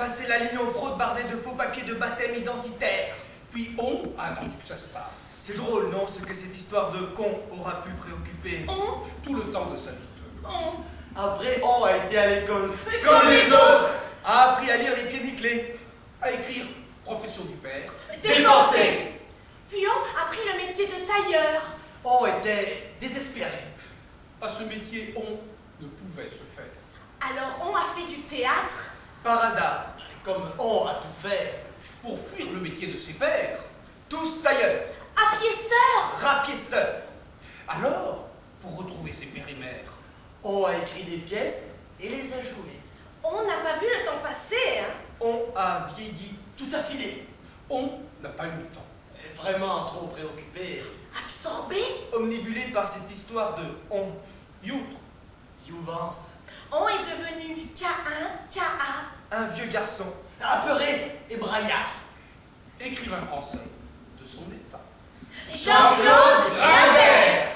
passé la ligne en fraude bardée de faux papiers de baptême identitaire. Puis on a attendu que ça se passe. C'est drôle, non, ce que cette histoire de con aura pu préoccuper. On, Tout le temps de sa vie. Après, on a été à l'école. Comme les autres, a appris à lire les pieds nickelés. À écrire profession du père. Déporté. puis on a pris le métier de tailleur. On était désespérés. À ce métier, on ne pouvait se faire. Alors on a fait du théâtre. Par hasard, Comme on a tout fait. Pour fuir le métier de ses pères. tous tailleurs, À piéceur. rapiéceurs. Alors, pour retrouver ses pères et mères, On a écrit des pièces et les a jouées. On n'a pas vu le temps passer, hein. On a vieilli. Tout affilé. on n'a pas eu le temps. Et vraiment trop préoccupé. Absorbé. Omnibulé par cette histoire de on. Youtre, Jouvence. On est devenu K1, KA. Un vieux garçon. Apeuré et braillard. écrivain français de son état. Jean-Claude Lambert.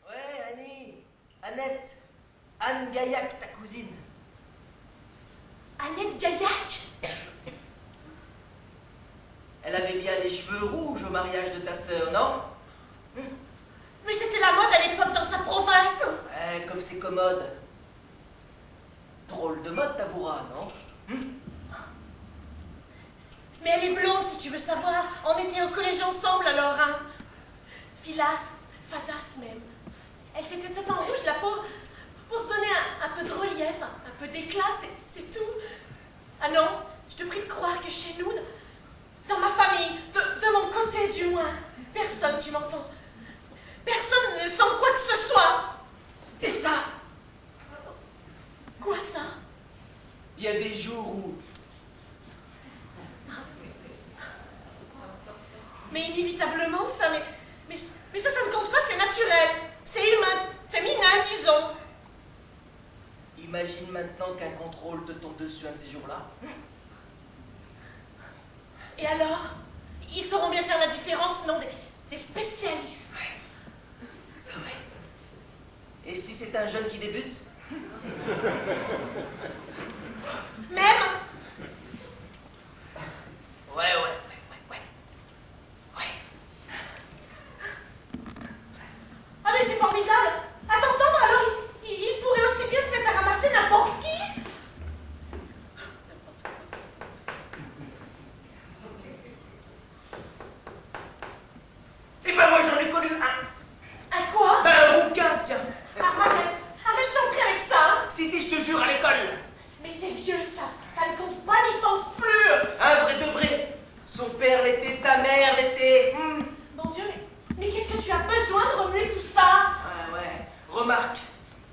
Ouais, Annie. Annette. Anne Gaillac, ta cousine. Annette Gaillac. Elle avait bien les cheveux rouges au mariage de ta sœur, non? Mais c'était la mode à l'époque dans sa province. Ouais, comme c'est commode. Drôle de mode, t'avoueras, non? Mais elle est blonde, si tu veux savoir. On était au collège ensemble alors, hein. Filasse, fadasse même. Elle s'était teinte en rouge, la pauvre, pour se donner un peu de relief, un peu d'éclat, c'est tout. Ah non, je te prie de croire que chez nous, dans ma famille, de mon côté du moins, personne, tu m'entends, personne ne sent quoi que ce soit. Et ça? Quoi ça? Il y a des jours où... Mais inévitablement, ça, mais ça ne compte pas, c'est naturel. C'est humain, féminin, disons. Imagine maintenant qu'un contrôle te tombe dessus un de ces jours-là. Et alors? Ils sauront bien faire la différence, non? Des spécialistes. C'est vrai. Et si c'est un jeune qui débute? Même? Ouais. Ah mais c'est formidable. À t'entendre, alors, il pourrait aussi bien se mettre à ramasser n'importe qui. Eh ben moi j'en ai connu un. Un quoi? Ben un rouquin, tiens. Arrête, j'en prie avec ça. Hein. Si, je te jure, à l'école. Mais c'est vieux, ça ne compte pas, n'y pense plus. Un vrai de vrai. Son père l'était, sa mère l'était. Mon Dieu, mais qu'est-ce que tu as besoin de remuer tout ça? Ouais. Remarque,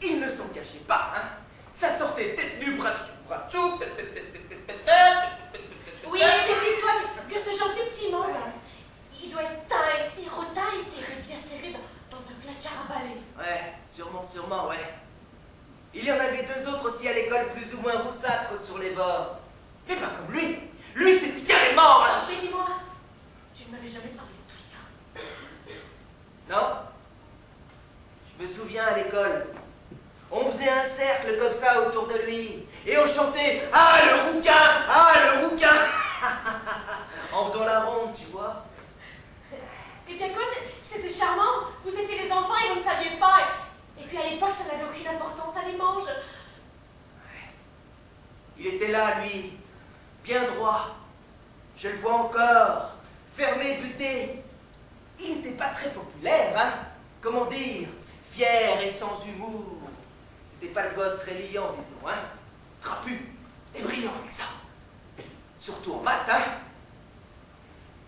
il ne s'en cachait pas, hein. Ça sortait tête nue, bras dessous. Oui, et dis-toi que ce gentil petit monde, il doit être teint, il retaille et terré bien serré dans un placard à balai. Ouais, sûrement, ouais. Il y en avait deux autres aussi à l'école, plus ou moins roussâtres sur les bords. Mais pas comme lui. Lui, c'était carrément... Mais dis-moi, tu ne m'avais jamais parlé de tout ça. Non? Je me souviens à l'école. On faisait un cercle comme ça autour de lui. Et on chantait « Ah, le rouquin! Ah, le rouquin !» En faisant la ronde, tu vois. Eh bien quoi, c'était charmant. Vous étiez les enfants et vous ne saviez pas. Et puis à l'époque, ça n'avait aucune importance, ça les mange. Il était là, lui, bien droit. Je le vois encore, fermé, buté. Il n'était pas très populaire, hein. Comment dire, fier et sans humour. C'était pas le gosse très liant, disons, hein. Trapu et brillant avec ça. Surtout en maths, hein?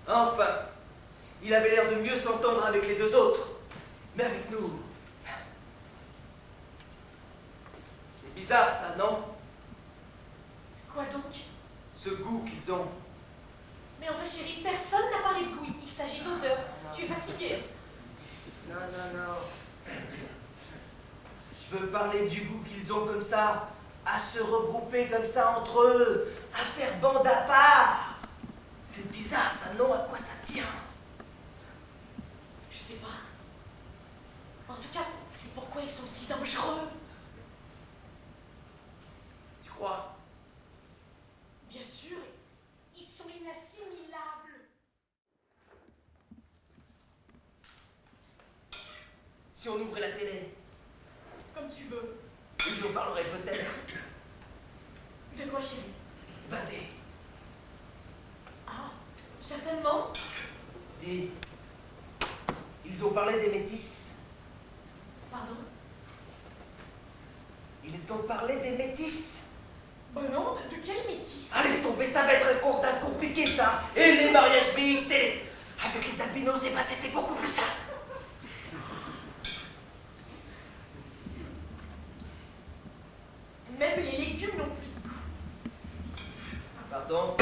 Enfin, il avait l'air de mieux s'entendre avec les deux autres. Mais avec nous... C'est bizarre, ça, non? Quoi donc? Ce goût qu'ils ont. Mais enfin, chérie, personne n'a parlé de goût. Il s'agit d'odeur. Tu es fatiguée. Non, non, non. Je veux parler du goût qu'ils ont comme ça, à se regrouper comme ça entre eux, à faire bande à part. C'est bizarre, ça, non? À quoi ça tient? Je sais pas. En tout cas, c'est pourquoi ils sont si dangereux. Tu crois? Bien sûr, ils sont inassimilables. Si on ouvrait la télé, Comme tu veux. ils en parleraient peut-être. De quoi, chérie? Badé. Ah, certainement. Dis, ils ont parlé des métis. Pardon? Ils ont parlé des métis. Oh non, de quel métis? Ah, laisse tomber, ça va être un cours d'un compliqué, ça. Et les mariages mixtes, et les... Avec les albinos, eh ben, c'était beaucoup plus simple. Même les légumes n'ont plus de goût. Pardon?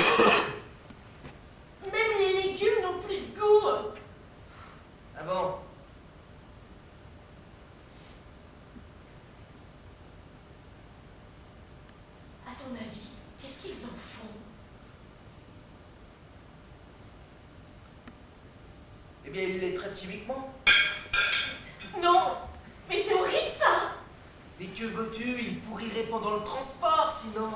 Même les légumes n'ont plus de goût. Ah bon? À ton avis, qu'est-ce qu'ils en font? Eh bien, ils les traitent chimiquement. Non, mais c'est horrible ça. Mais que veux-tu? Ils pourriraient pendant le transport, sinon.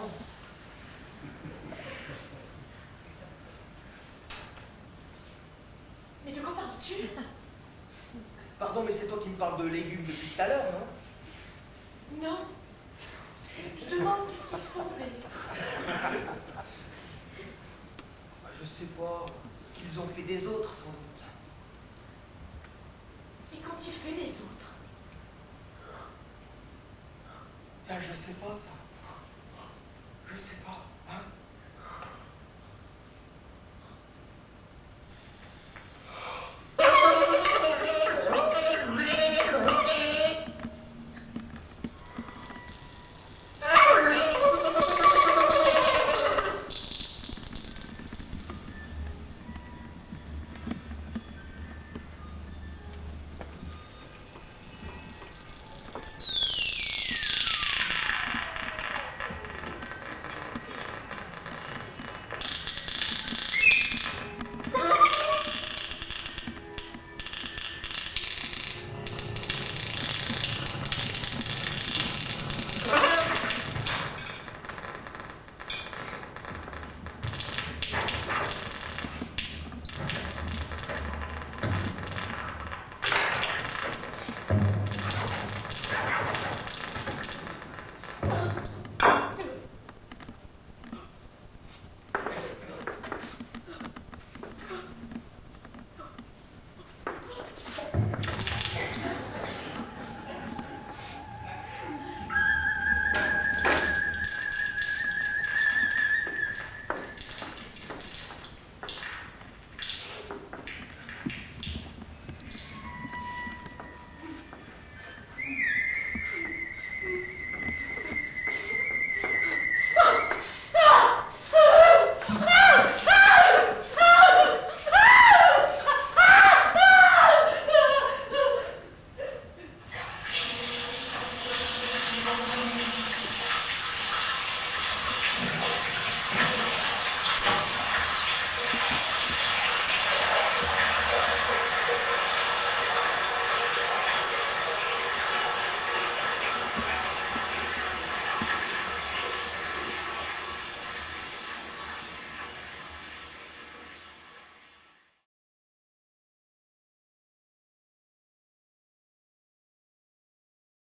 Mais de quoi parles-tu? Pardon, mais c'est toi qui me parles de légumes depuis tout à l'heure, non? Non. Je demande qu'est-ce qu'ils font, mais... Ah, je sais pas. Ce qu'ils ont fait des autres, sans doute. Et qu'ont-ils fait les autres? Ça, je sais pas, ça. Je sais pas, hein?